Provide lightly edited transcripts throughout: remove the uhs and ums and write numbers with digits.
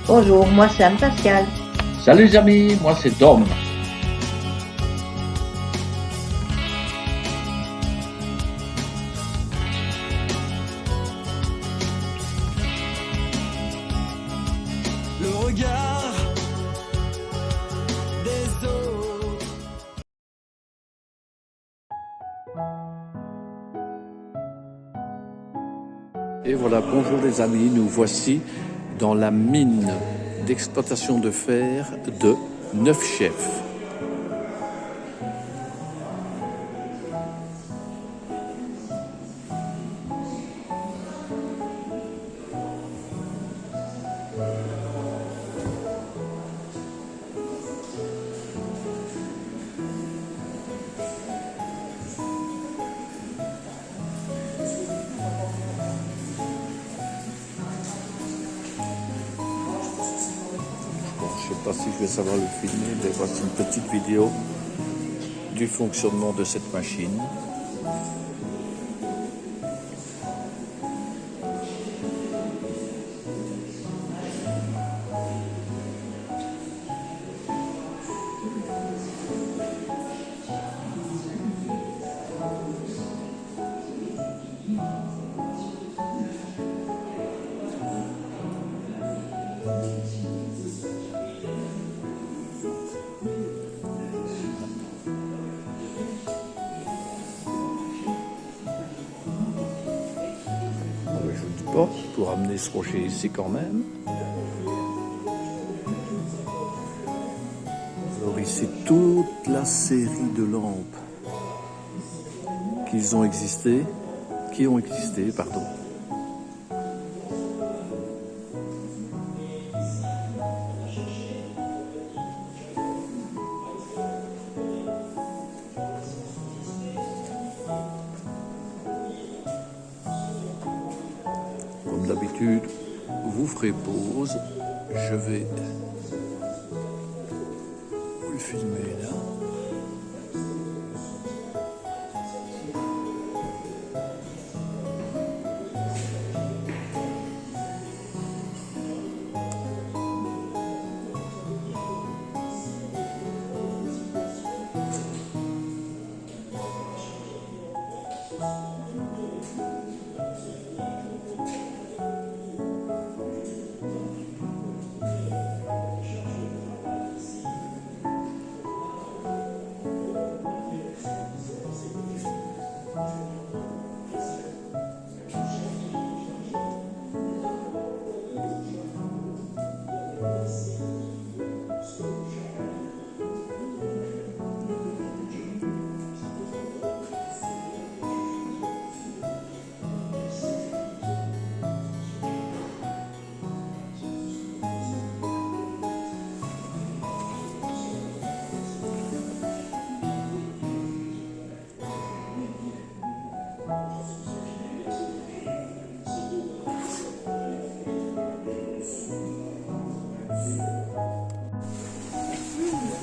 Bonjour, moi c'est Anne-Pascale. Salut les amis, moi c'est Dom. Le regard des autres. Et voilà, bonjour les amis, nous voici dans la mine d'exploitation de fer de Neufchef. Je ne sais pas si je vais savoir le filmer, mais voici une petite vidéo du fonctionnement de cette machine. Je ne dis pas, pour amener ce rocher ici quand même. Alors ici, toute la série de lampes qui ont existé, pardon. Comme d'habitude, vous ferez pause. Je vais vous le filmer là.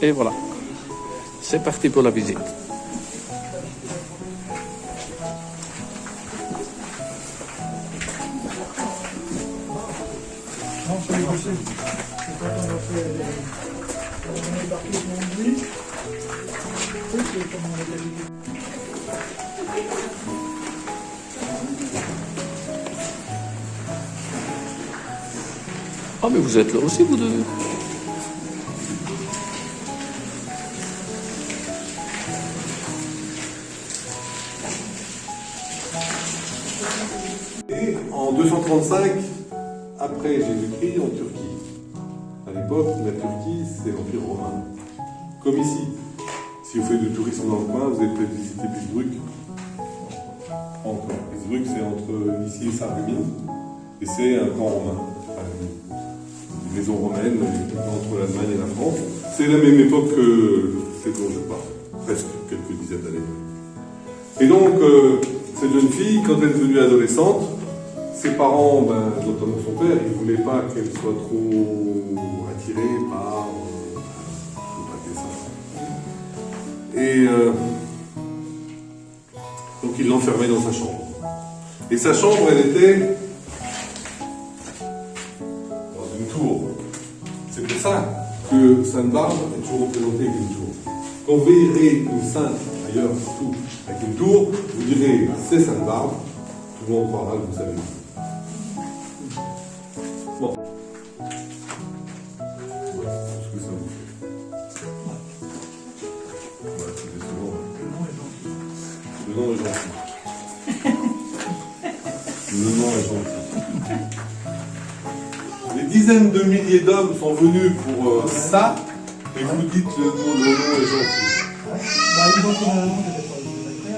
Et voilà, c'est parti pour la visite. Ah mais vous êtes là aussi vous deux. Et en 235, après Jésus-Christ, en Turquie. À l'époque, la Turquie, c'est l'Empire romain. Comme ici. Si vous faites du tourisme dans le coin, vous allez peut-être visiter Pittsburgh. Pittsburgh, c'est entre ici et Sarreguemines. Et c'est un camp romain. Une maison romaine entre l'Allemagne et la France. C'est la même époque que celle dont je parle. Presque quelques dizaines d'années. Et donc, cette jeune fille, quand elle est devenue adolescente, ses parents, notamment son père, ils ne voulaient pas qu'elle soit trop attirée par le dessin. Et donc il l'enfermait dans sa chambre. Et sa chambre, elle était dans une tour. que Sainte-Barbe est toujours représentée avec une tour. Quand vous verrez une sainte ailleurs, surtout avec une tour, vous direz c'est Sainte-Barbe, tout le monde croira que vous savez. Bon. Voilà, tout ce que ça vous fait. Voilà, c'est décevant. Le nom est gentil. Le nom est gentil. Des dizaines de milliers d'hommes sont venus pour ça, et vous dites le nom est gentil.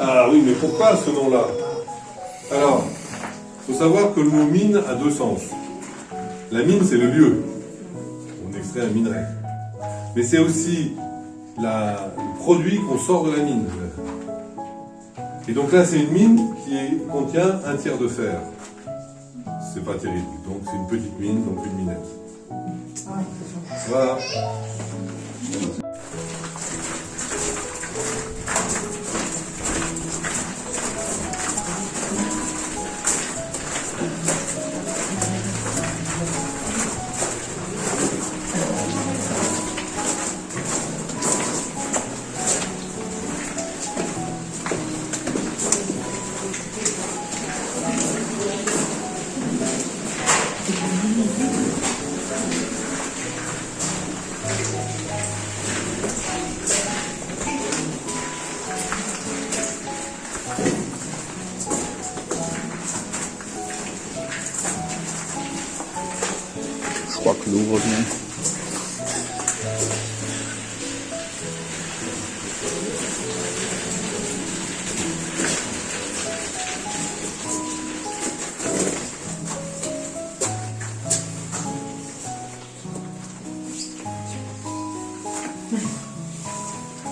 Ah oui, mais pourquoi ce nom-là? Alors, il faut savoir que le mot mine a deux sens. La mine, c'est le lieu. On extrait un minerai. Mais c'est aussi le produit qu'on sort de la mine. Et donc là, c'est une mine qui contient un tiers de fer. C'est pas terrible. Donc c'est une petite mine, donc une minette. Voilà. Je crois que l'eau revient.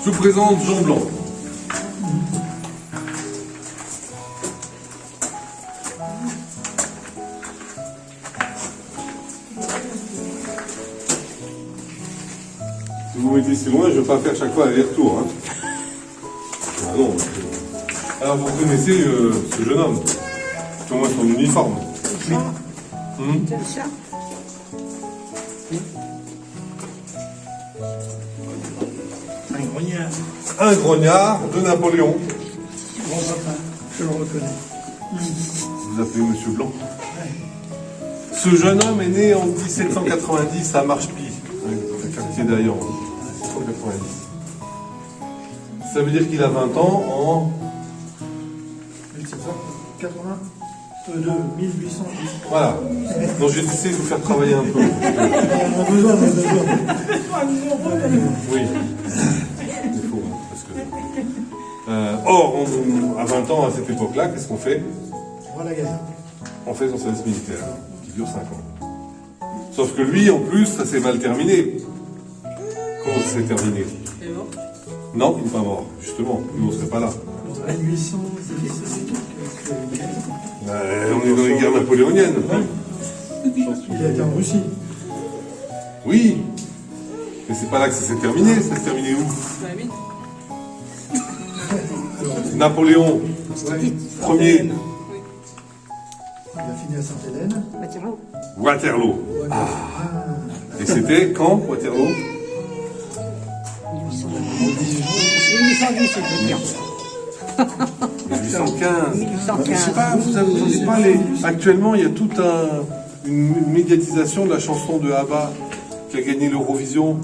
Je vous présente Jean Blanc. Si vous mettez si loin, je ne vais pas faire chaque fois aller-retour. Hein. Ah non. Alors vous connaissez ce jeune homme, qui a son uniforme. C'est le chat. Un grognard. Un grognard de Napoléon. Grand papa, je le reconnais. Vous appelez Monsieur Blanc. Ce jeune homme est né en 1790 à Marchepy, le quartier d'Ayan. 1790. Ça veut dire qu'il a 20 ans en 1782, 1810. Voilà. Donc j'ai essayé de vous faire travailler un peu. On a besoin, Oui. Il faut, hein, parce que... or, à 20 ans, à cette époque-là, qu'est-ce qu'on fait? Voilà, gars. On fait son service militaire, qui dure 5 ans. Sauf que lui, en plus, ça s'est mal terminé. Comment ça s'est terminé? Non, il n'est pas mort, justement. Nous, on ne serait pas là. 1810. On est dans les guerres napoléoniennes. Il a été en Russie. Oui. Mais c'est pas là que ça s'est terminé. Ça s'est terminé où? Napoléon, premier. Il a fini à Sainte-Hélène. Waterloo. Et c'était quand, Waterloo? 1810, c'est bien. 1815. 1815. Je sais pas, vous n'entendez pas actuellement, il y a toute une médiatisation de la chanson de ABBA qui a gagné l'Eurovision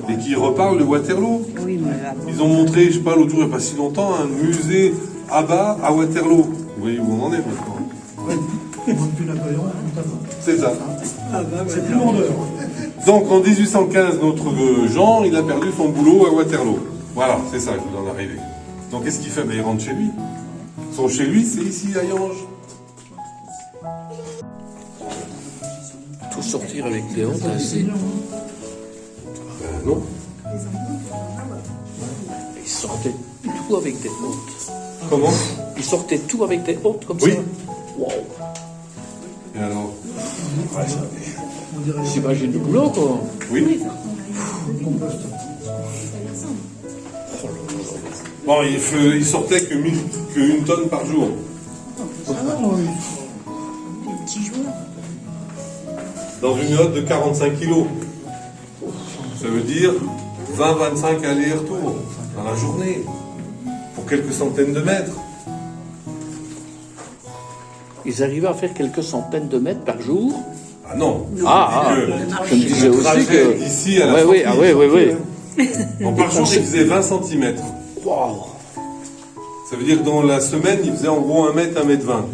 et qui reparle de Waterloo. Oui, mais là, Ils ont montré, je sais pas, l'autre jour, il n'y a pas si longtemps, un musée ABBA à Waterloo. Vous voyez où on en est maintenant. Depuis Napoléon, notamment. C'est ça. C'est plus vendeur. Donc en 1815, notre Jean, il a perdu son boulot à Waterloo. Voilà, c'est ça que vous en arrivez. Donc qu'est-ce qu'il fait? Ben, il rentre chez lui. Son chez lui, c'est ici à Yange. Tout sortir avec des hontes ainsi. Ben non. Ils sortaient tout avec des hontes. Comment? Ils sortaient tout avec des hontes comme Oui. ça. Waouh. Et alors? On dirait J'imagine le boulot, quoi. Oui. compost. Bon, il sortait qu'une tonne par jour. Dans une hotte de 45 kilos. Ça veut veut dire 20-25 allers-retours dans la journée, pour quelques centaines de mètres. Ils arrivaient à faire quelques centaines de mètres par jour. Ah non. Je me disais aussi trajet que... d'ici à la oui, sortie. oui. Donc par jour, il faisait 20 cm. Wow. Ça veut dire que dans la semaine, il faisait en gros 1 mètre, 1 mètre 20.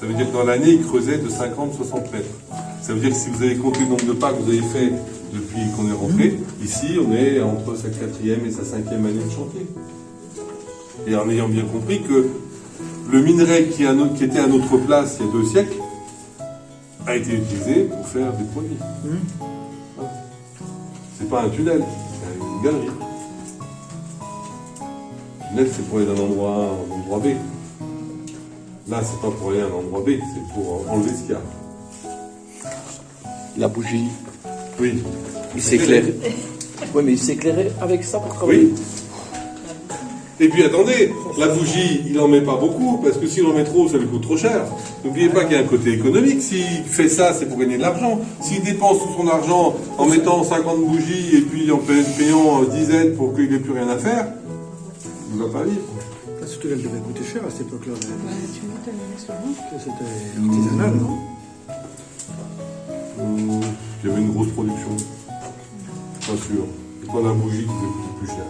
Ça veut dire que dans l'année, il creusait de 50-60 mètres. Ça veut dire que si vous avez compté le nombre de pas que vous avez fait depuis qu'on est rentré, ici, on est entre sa 4e et sa 5e année de chantier. Et en ayant bien compris que le minerai qui était à notre place il y a 2 siècles a été utilisé pour faire des produits. Voilà. C'est pas un tunnel, c'est une galerie. Le tunnel, c'est pour aller d'un endroit A à un endroit B. Là, c'est pas pour aller à un endroit B, c'est pour enlever ce qu'il y a. La bougie, Oui. il s'éclairait. Oui, mais il s'éclairait avec ça pour travailler. Oui. Et puis attendez, la bougie, il n'en met pas beaucoup, parce que s'il en met trop, ça lui coûte trop cher. N'oubliez pas qu'il y a un côté économique. S'il fait ça, c'est pour gagner de l'argent. S'il dépense tout son argent en mettant 50 bougies et puis en payant dizaines pour qu'il n'ait plus rien à faire, il ne va pas vivre. Ce tunnel devait coûter cher à cette époque-là. C'était artisanal, non? Il y avait une grosse production. Pas sûr. C'est pas la bougie qui devait coûter plus cher.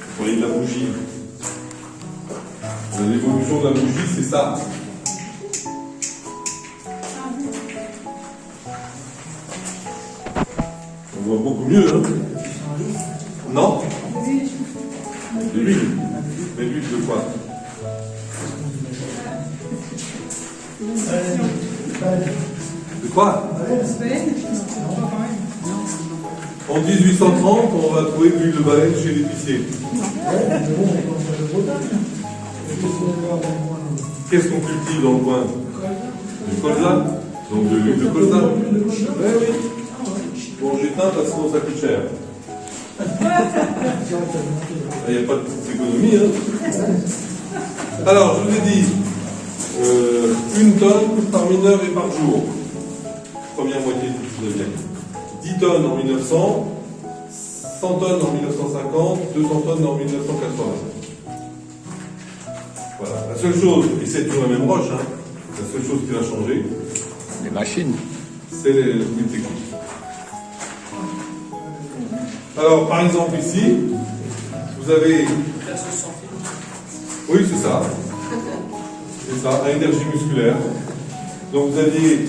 Vous voyez la bougie. L'évolution de la bougie, c'est ça. On voit beaucoup mieux, hein? Non? De l'huile. Mais l'huile de quoi? De quoi? En 1830, on va trouver de l'huile de baleine chez l'épicier. Qu'est-ce qu'on cultive dans le coin? Du colza? Donc de l'huile de colza? Oui, oui. Bon, j'éteins parce que sinon ça coûte cher. Il n'y a pas de petite économie, hein. Alors, je vous ai dit, 1 tonne par mineur et par jour. Première moitié du 19e. 10 tonnes en 1900, 100 tonnes en 1950, 200 tonnes en 1980. Voilà. La seule chose, et c'est toujours la même roche, hein, la seule chose qui va changer, Les machines. c'est les techniques. Alors, par exemple, ici, vous avez... Oui, c'est ça. C'est ça, à énergie musculaire. Donc, vous aviez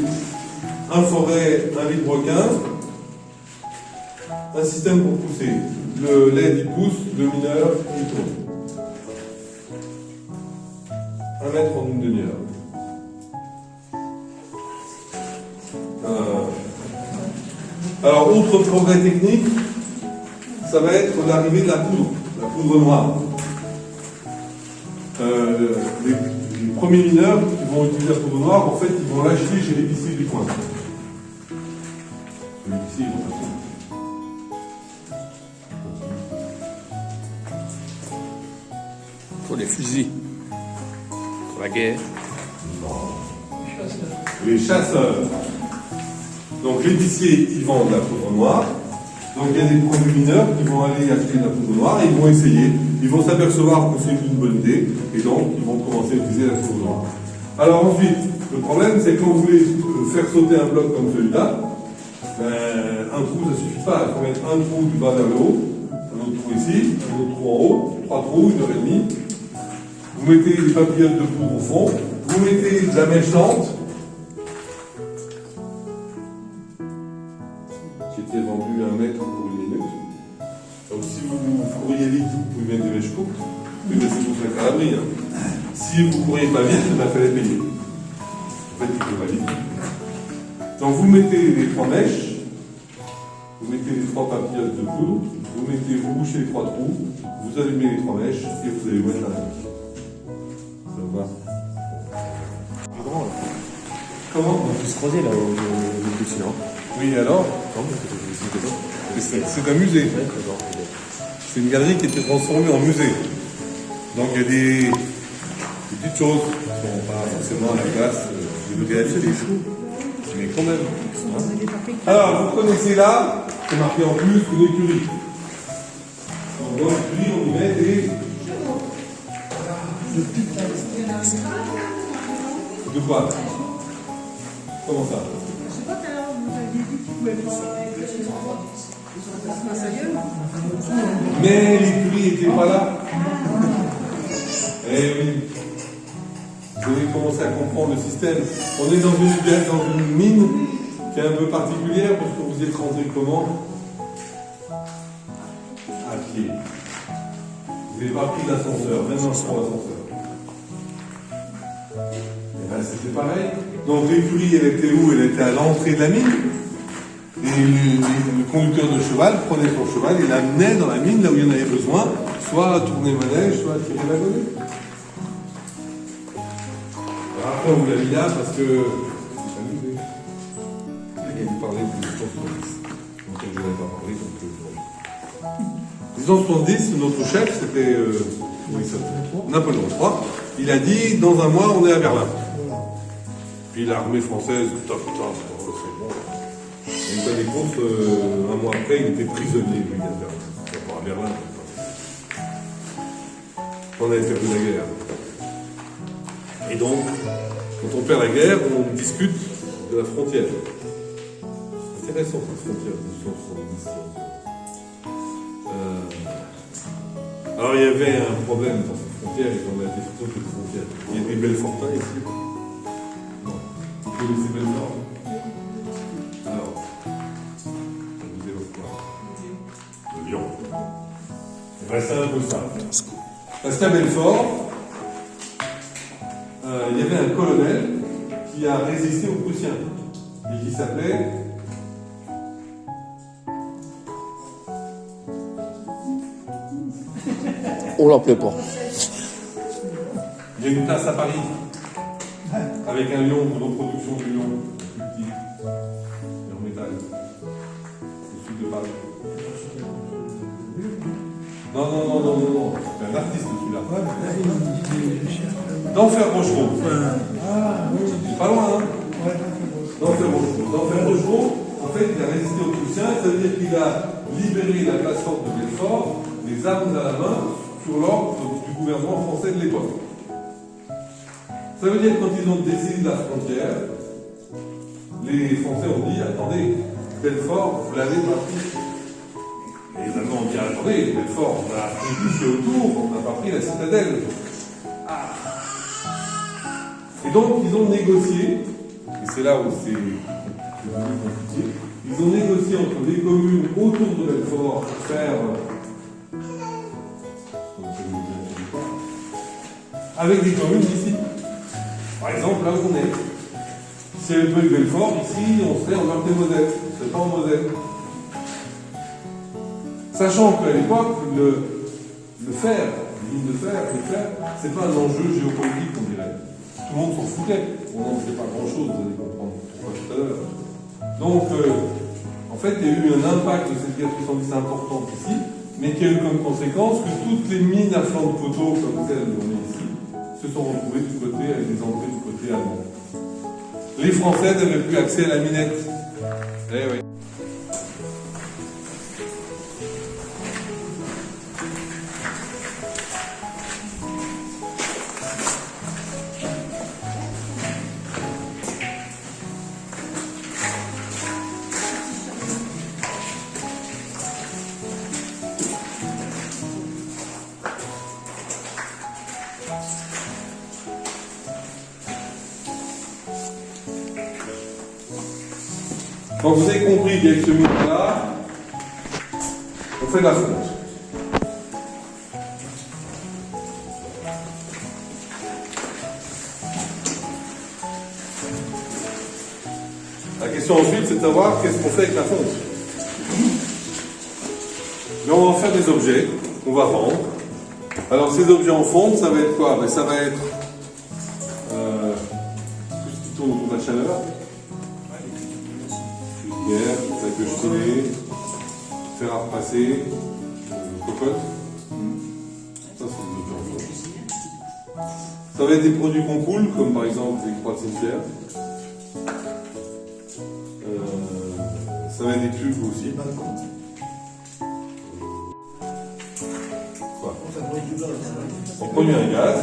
un forêt, un vilebrequin, un système pour pousser. Le LED, il pousse, le mineur, il tourne. 1 mètre en une demi-heure. Alors, autre progrès technique, ça va être l'arrivée de la poudre noire. Les premiers mineurs qui vont utiliser la poudre noire, en fait, ils vont l'acheter chez l'épicier du coin. L'épicier, ils vont l'acheter. Pour les fusils. Pour la guerre. Les chasseurs. Donc l'épicier, ils vendent la poudre noire. Donc il y a des produits mineurs qui vont aller acheter de la poudre noire et ils vont essayer. Ils vont s'apercevoir que c'est une bonne idée et donc ils vont commencer à utiliser la poudre noire. Alors ensuite, le problème c'est que quand vous voulez faire sauter un bloc comme celui-là, un trou ça suffit pas. Il faut mettre un trou du bas vers le haut, un autre trou ici, un autre trou en haut, 3 trous, 1h30. Vous mettez des papillotes de poudre au fond, vous mettez de la mèche lente, qui était vendue à 1 mètre pour 1 minute. Donc si vous courriez vite, vous pouvez mettre des mèches courtes, mais c'est pour faire calabri. Hein. Si vous courriez pas vite, il fallait payer. En fait, il faut pas vite. Donc vous mettez les 3 mèches, vous mettez les 3 papillotes de poudre, vous bouchez les 3 trous, vous allumez les 3 mèches et vous allez mettre la mèche. Ça vous va? Comment? On peut se croiser là au bout du silence. Oui, alors? Non, mais C'est un musée. C'est une galerie qui était transformée en musée. Donc il y a des petites choses qui ne sont pas forcément à la place de réalité. Mais quand même. Hein. Alors, vous connaissez là, c'est marqué en plus une écurie. Donc dans l'écurie, on y met des... De quoi? Comment ça? Mais l'écurie n'était pas là. Eh oui. Vous avez commencé à comprendre le système. On est dans une mine qui est un peu particulière parce que vous y êtes rentré comment? À pied. Vous n'avez pas pris l'ascenseur, même dans le l'ascenseur. Et ben c'était pareil. Donc l'écurie, elle était où? Elle était à l'entrée de la mine. Et le conducteur de cheval prenait son cheval et l'amenait dans la mine là où il y en avait besoin, soit à tourner manège, soit à tirer la gonne. Après, on vous l'a mis là parce que. Je vais vous parler de 1870. Donc, je n'avais pas parlé. Donc, 1870, notre chef, c'était Napoléon III. Il a dit dans un mois, on est à Berlin. Puis l'armée française, top, c'est bon. Et une fois des comptes, un mois après, il était prisonnier, lui, à Berlin. Enfin, à Berlin. On avait perdu la guerre. Et donc, quand on perd la guerre, on discute de la frontière. C'est intéressant cette frontière de 1870. Alors il y avait un problème dans cette frontière et on a été surtout cette frontière. Il y a des Belfortins ici. Non. Vous connaissez Belfort? Alors, vous évoquez quoi? Le lion. Et ben, c'est un peu ça. Parce qu'à Belfort, il y avait un colonel qui a résisté aux Prussiens et qui s'appelait On l'appelait pas. il y a une place à Paris avec un lion, une reproduction du lion plus petit et en métal au sud de Paris. Non, c'est un artiste celui-là. D'Enfer Rochereau. C'est pas loin, hein? D'Enfer Rochereau, en fait, il a résisté aux Prussiens, ça veut dire qu'il a libéré la place forte de Belfort, les armes à la main, sur l'ordre du gouvernement français de l'époque. Ça veut dire que quand ils ont décidé de la frontière, les Français ont dit, attendez, Belfort, vous l'avez pas pris. Et les Allemands ont dit, attendez, Belfort, on a pris tout ce qui est autour, on n'a pas pris la citadelle. Et donc, ils ont négocié, et c'est là où c'est devenu compliqué, ils ont négocié entre les communes autour de Belfort pour faire avec des communes ici. Par exemple, là où on est. Si elle veut Belfort, ici, on serait en Meurthe-et-Moselle, on ne serait pas en Moselle. Sachant qu'à l'époque, le fer, les lignes de fer, c'est pas un enjeu géopolitique, on dirait. Tout le monde s'en foutait. On n'en sait pas grand-chose, vous allez comprendre pourquoi tout à l'heure. Donc, en fait, il y a eu un impact de cette guerre 70 importante ici, mais qui a eu comme conséquence que toutes les mines à flanc de coteau, comme celle qu'on est ici, se sont retrouvées du côté avec des entrées du côté allemand. Les Français n'avaient plus accès à la minette. Eh oui. Donc vous avez compris qu'avec ce mur-là, on fait de la fonte. La question ensuite, c'est de savoir qu'est-ce qu'on fait avec la fonte. Mais on va en faire des objets qu'on va vendre. Alors ces objets en fonte, ça va être quoi? Ben, ça va être tout ce qui tourne autour de la chaleur. Sac de cheminée, fer à repasser, cocotte. Ça, c'est des objets en fonte. Ça va être des produits qu'on coule, comme par exemple des croix de cimetière. Ça va être des tubes aussi. Balcon. Voilà. Ça doit être du gaz. On produit un gaz,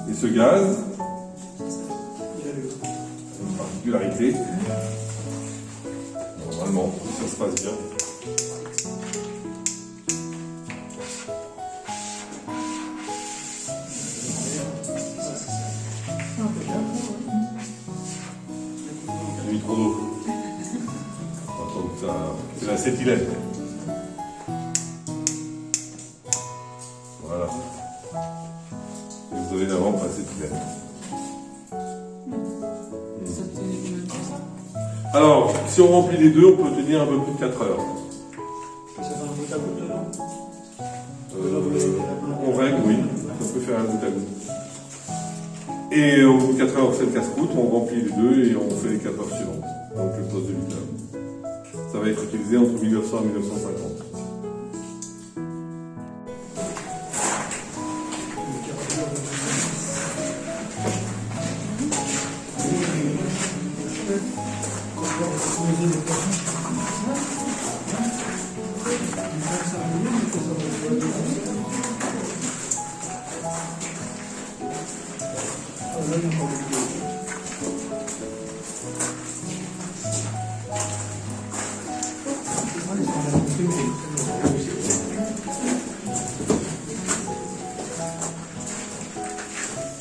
et ce gaz, une particularité, normalement, si ça se passe bien, j'ai mis trop d'eau. Attends, c'est l'acétylène. Voilà. Et vous avez la lampe acétylène. Alors, si on remplit les deux, on peut tenir un peu plus de 4 heures. Ça fait un bout à bout dedans. On règle, oui. Ça peut faire un bout à bout. Et au bout de 4 heures, on fait le casse-croûte, on remplit les deux et on fait les 4 heures suivantes. Donc le poste de 8 heures. Ça va être utilisé entre 1900 et 1950.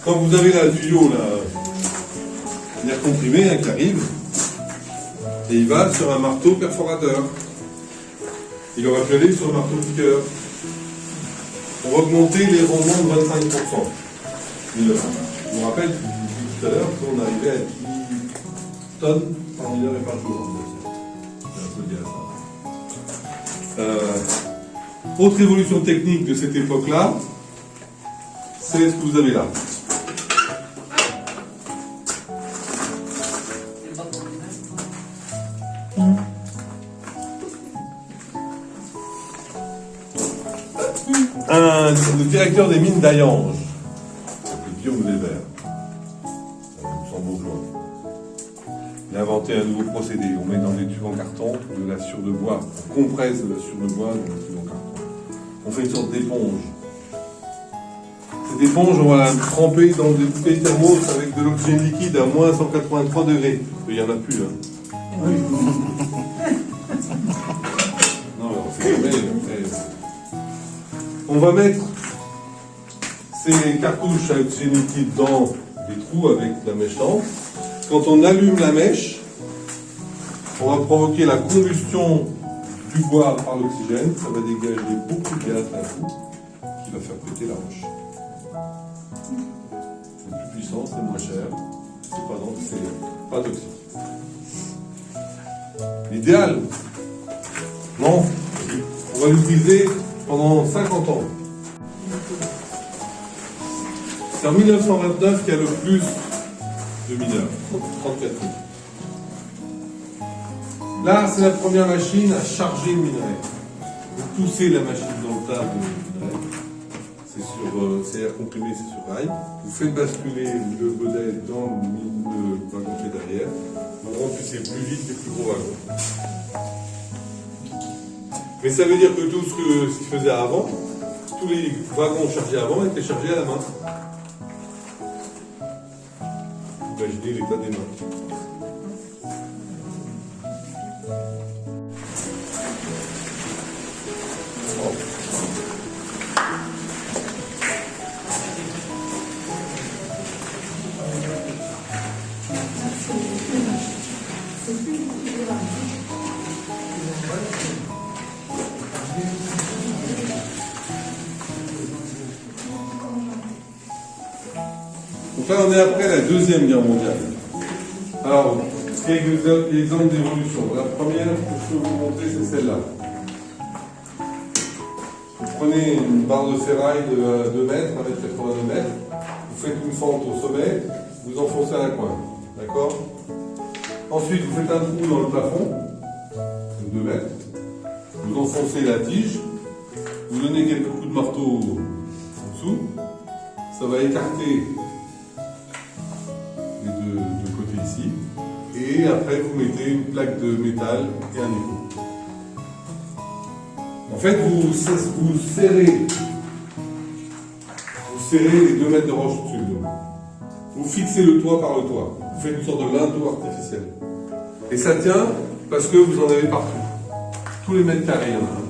Quand vous avez là le tuyau, l'air comprimé qui arrive, et il va sur un marteau perforateur. Il aurait pu aller sur un marteau piqueur. On va augmenter les rendements de 25%. Je vous rappelle, tout à l'heure, qu'on arrivait à 10 tonnes par mineur et par jour. C'est un peu lié à ça. Autre évolution technique de cette époque-là, c'est ce que vous avez là. Le directeur des mines d'Ayange, le Guillaume Desverts, un luxembourgeois, il a inventé un nouveau procédé. On met dans des tubes en carton de la sciure de bois, on compresse de la sciure de bois dans des tubes en carton. On fait une sorte d'éponge. Cette éponge, on va la tremper dans des bouteilles thermos avec de l'oxygène liquide à moins 183 degrés. Il n'y en a plus, hein. Non, mais on sait jamais. On va mettre ces cartouches à oxygène liquide dans des trous avec la mèche lente. Quand on allume la mèche, on va provoquer la combustion du bois par l'oxygène. Ça va dégager beaucoup de gaz d'un coup qui va faire péter la roche. C'est plus puissant, c'est moins cher, c'est pas toxique. L'idéal, non, on va l'utiliser pendant 50 ans. C'est en 1929 qu'il y a le plus de mineurs, 34 000. Là, c'est la première machine à charger le minerai. Vous poussez la machine dans le tas de minerai. C'est air comprimé, c'est sur rail. Vous faites basculer le godet dans le wagon qui est derrière. Vous remplissez plus vite les plus gros wagons. Mais ça veut dire que tout ce qu'il faisait avant, tous les wagons chargés avant étaient chargés à la main. Imaginez l'état des mains. Donc là, on est après la Deuxième Guerre mondiale. Alors, quelques exemples d'évolution. La première que je peux vous montrer, c'est celle-là. Vous prenez une barre de ferraille de 2 mètres, 1,82 m, vous faites une fente au sommet, vous enfoncez à la coin. D'accord? Ensuite, vous faites un trou dans le plafond, de 2 mètres, vous enfoncez la tige, vous donnez quelques coups de marteau en dessous, dessous. Ça va écarter les deux côtés ici. Et après, vous mettez une plaque de métal et un égout. En fait, vous serrez les 2 mètres de roche au-dessus de l'eau. Vous fixez le toit par le toit. Vous faites une sorte de linteau artificiel. Et ça tient parce que vous en avez partout. Tous les mètres carrés, il y en a un.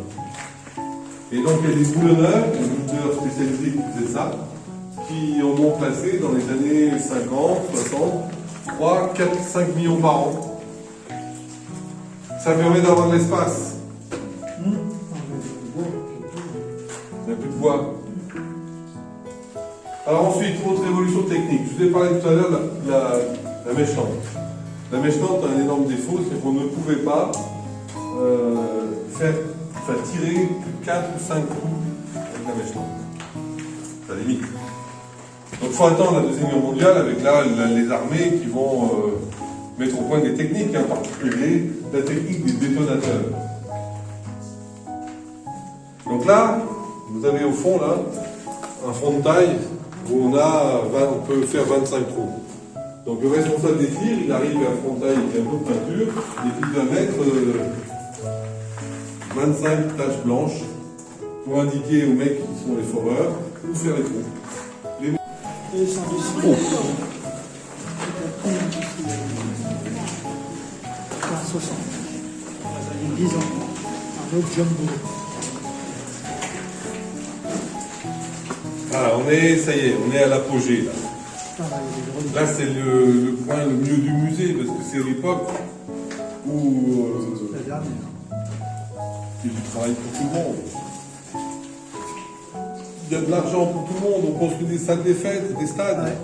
Et donc, il y a des boulonneurs spécialisés qui faisaient ça, qui en ont placé dans les années 50, 60, 3, 4, 5 millions par an. Ça permet d'avoir de l'espace. Il n'y a plus de bois. Alors ensuite, autre évolution technique. Je vous ai parlé tout à l'heure de la mèche tente. La mèche tente a un énorme défaut, c'est qu'on ne pouvait pas tirer 4 ou 5 coups avec la mèche tente. C'est la limite. Donc il faut attendre la Deuxième Guerre mondiale avec les armées qui vont mettre au point des techniques, en particulier la technique des détonateurs. Donc là, vous avez au fond là un front de taille où on peut faire 25 trous. Donc le responsable des tirs, il arrive à un front de taille avec un peu de peinture et puis il va mettre 25 taches blanches pour indiquer aux mecs qui sont les foreurs où faire les trous. Et sans dessus. 60. Il y a 10 ans. Un autre jumbo. Ah, ça y est, on est à l'apogée là. Là, c'est le coin le mieux du musée, parce que c'est l'époque où il y a du travail pour tout le monde. Il y a de l'argent pour tout le monde, on construit des salles des fêtes, des stades. Ouais.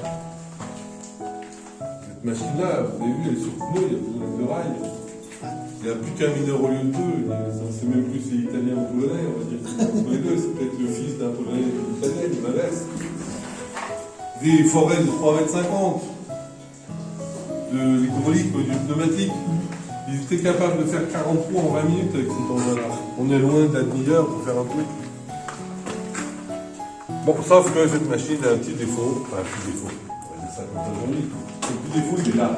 Cette machine-là, vous avez vu, elle est sur pneu, il y a besoin de rails. Il n'y a plus qu'un mineur au lieu de deux. C'est même plus c'est italien ou polonais, on va dire. Les deux, c'est peut-être le fils d'un polonais et d'une italienne, ou l'inverse. Des forêts de 3,50 m, de l'hydraulique ou du pneumatique. Ils étaient capables de faire 40 trous en 20 minutes avec cet engin-là. On est loin de la demi-heure pour faire un truc. Bon, sauf que cette machine a un petit défaut. Enfin, un petit défaut. On va dire ça comme ça aujourd'hui. Le petit défaut, il est là.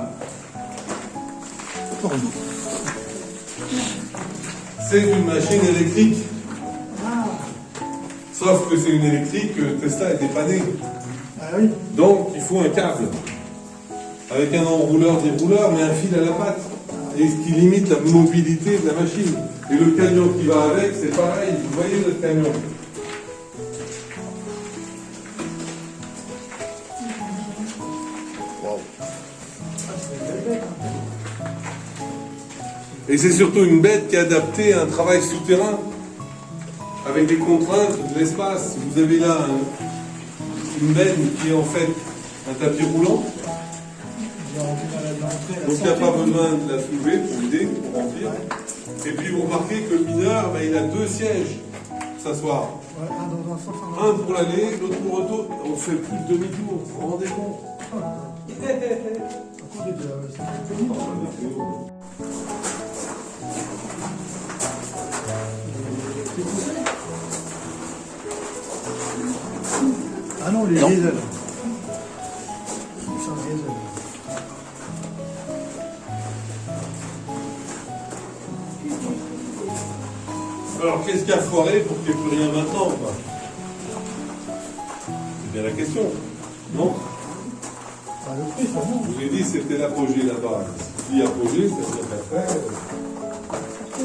C'est une machine électrique. Sauf que c'est une électrique, Tesla est dépannée. Ah oui. Donc il faut un câble. Avec un enrouleur, dérouleur, mais un fil à la patte. Et ce qui limite la mobilité de la machine. Et le camion qui va avec, c'est pareil. Vous voyez notre camion. Et c'est surtout une bête qui est adaptée à un travail souterrain, avec des contraintes de l'espace. Vous avez là une benne qui est en fait un tapis roulant. Donc il n'y a pas besoin de la soulever pour l'aider, pour remplir. Et puis vous remarquez que le mineur, il a 2 sièges pour s'asseoir. Ouais, un dans un sens, Un pour l'aller, l'autre pour le retour. On fait plus de demi-tour, vous vous rendez compte? Ah non, les Non. diesel. C'est un diesel. Alors qu'est-ce qui a foiré pour qu'il n'y ait plus rien maintenant, quoi? C'est bien la question, non? Ah, le prix, ça monte. Je vous ai dit c'était l'apogée là-bas. Si apogée, ça veut dire qu'après, ça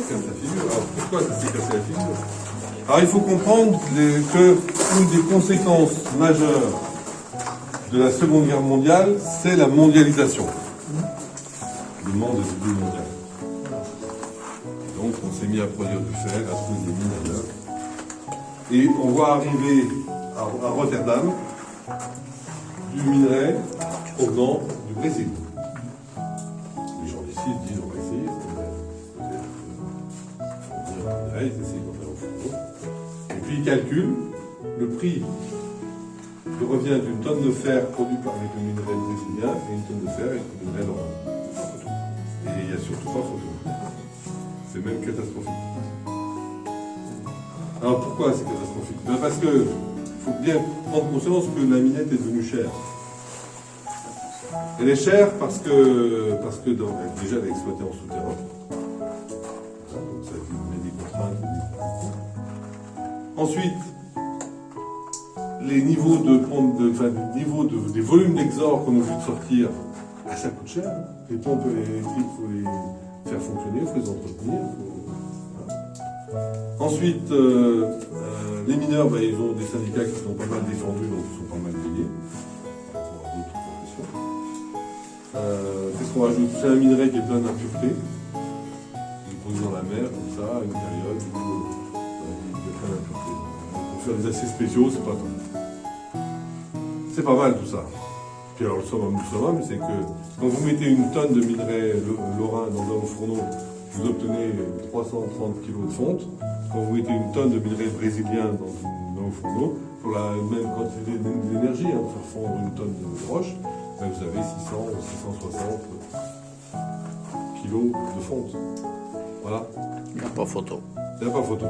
casse la figure. Alors pourquoi ça s'est cassé la figure? Alors il faut comprendre que une des conséquences majeures de la Seconde Guerre mondiale, c'est la mondialisation. Le monde est devenu mondial. Donc on s'est mis à produire du fer, à trouver des mines ailleurs. Et on voit arriver à Rotterdam du minerai provenant du Brésil. Les gens d'ici disent on va essayer, ils essayent d'en faire au fourneau. Et puis ils calculent le prix qui revient d'une tonne de fer produite par le minerai brésilien et une tonne de fer avec le minerai lorrain. Et il n'y a surtout pas photo. C'est même catastrophique. Alors pourquoi c'est catastrophique? Parce que faut bien prendre conscience que la minette est devenue chère. Elle est chère parce que déjà elle est exploitée en souterrain. Donc ça met des contraintes. Ensuite, les niveaux des volumes d'exor qu'on a vu de sortir, ça coûte cher. Les pompes électriques, il faut les faire fonctionner, il faut les entretenir. Ensuite, les mineurs, ils ont des syndicats qui sont pas mal défendus, donc ils sont pas mal payés par rapport à d'autres professions. Qu'est-ce qu'on rajoute? C'est un minerai qui est plein d'impuretés. Il est posé dans la mer, comme ça, à une période où il y a plein d'impuretés. Pour faire des aciers spéciaux, c'est pas tout. C'est pas mal tout ça. Puis alors le summum du summum, c'est que quand vous mettez une tonne de minerai lorrain dans un fourneau, vous obtenez 330 kg de fonte. Quand vous mettez une tonne de minerai brésilien dans un fourneau, pour la même quantité d'énergie, pour faire fondre une tonne de roche, vous avez 600 ou 660 kg de fonte. Voilà. Il n'y a pas photo. Il n'y a pas photo.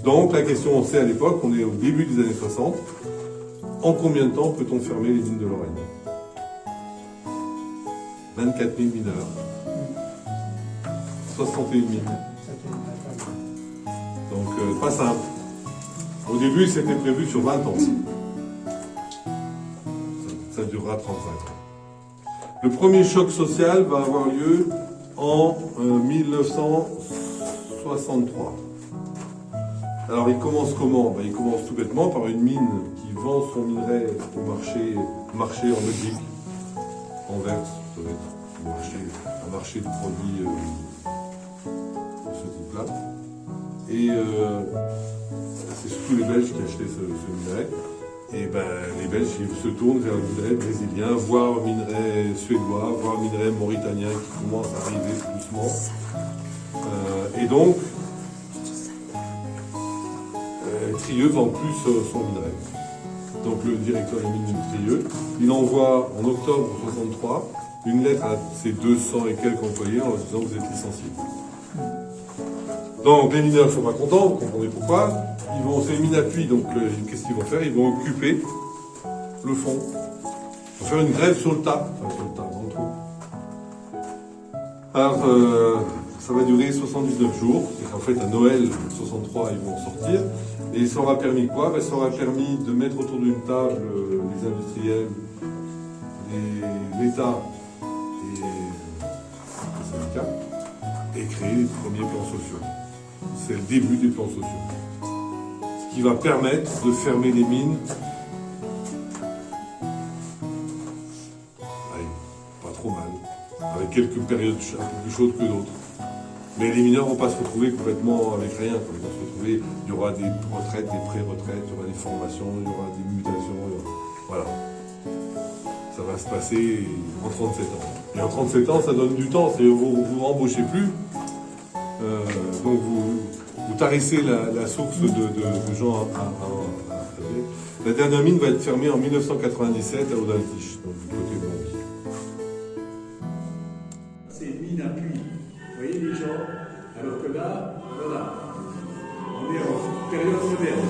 Donc la question, on sait à l'époque, on est au début des années 60, en combien de temps peut-on fermer les mines de Lorraine? 24 000 mineurs. 61 000. Donc, pas simple. Au début, c'était prévu sur 20 ans. Ça durera 35 ans. Le premier choc social va avoir lieu en 1963. Alors, il commence comment? Il commence tout bêtement par une mine qui vend son minerai au marché en Belgique. Anvers, peut-être. Un marché de produits de ce type-là. Et c'est surtout les Belges qui achetaient ce minerai. Et les Belges ils se tournent vers le minerai brésilien, voire le minerai suédois, voire le minerai mauritanien qui commence à arriver tout doucement. Et donc, Trieux vend plus son minerai. Donc le directeur des mines de Trieux, il envoie en octobre 1963 une lettre à ses 200 et quelques employés en leur disant que vous êtes licenciés. Donc les mineurs ne sont pas contents, vous comprenez pourquoi. C'est les mines à puits, donc qu'est-ce qu'ils vont faire? Ils vont occuper le fond. Ils vont faire une grève sur le tas, dans le trou. Alors, ça va durer 79 jours. En fait, à Noël 63, ils vont sortir. Et ça aura permis quoi? Ça aura permis de mettre autour d'une table les industriels, l'État et les syndicats, et créer les premiers plans sociaux. C'est le début des plans sociaux. Ce qui va permettre de fermer les mines. Pas trop mal. Avec quelques périodes un peu plus chaudes que d'autres. Mais les mineurs ne vont pas se retrouver complètement avec rien. Ils vont se retrouver, il y aura des retraites, des pré-retraites, il y aura des formations, il y aura des mutations. Voilà. Ça va se passer en 37 ans. Et en 37 ans, ça donne du temps. Vous ne vous embauchez plus. Donc vous tarissez la source de gens à la dernière mine va être fermée en 1997 à Audaltiche, donc du côté de Bondy. C'est une mine à puits. Vous voyez les gens? Alors que là, voilà. On est en période moderne.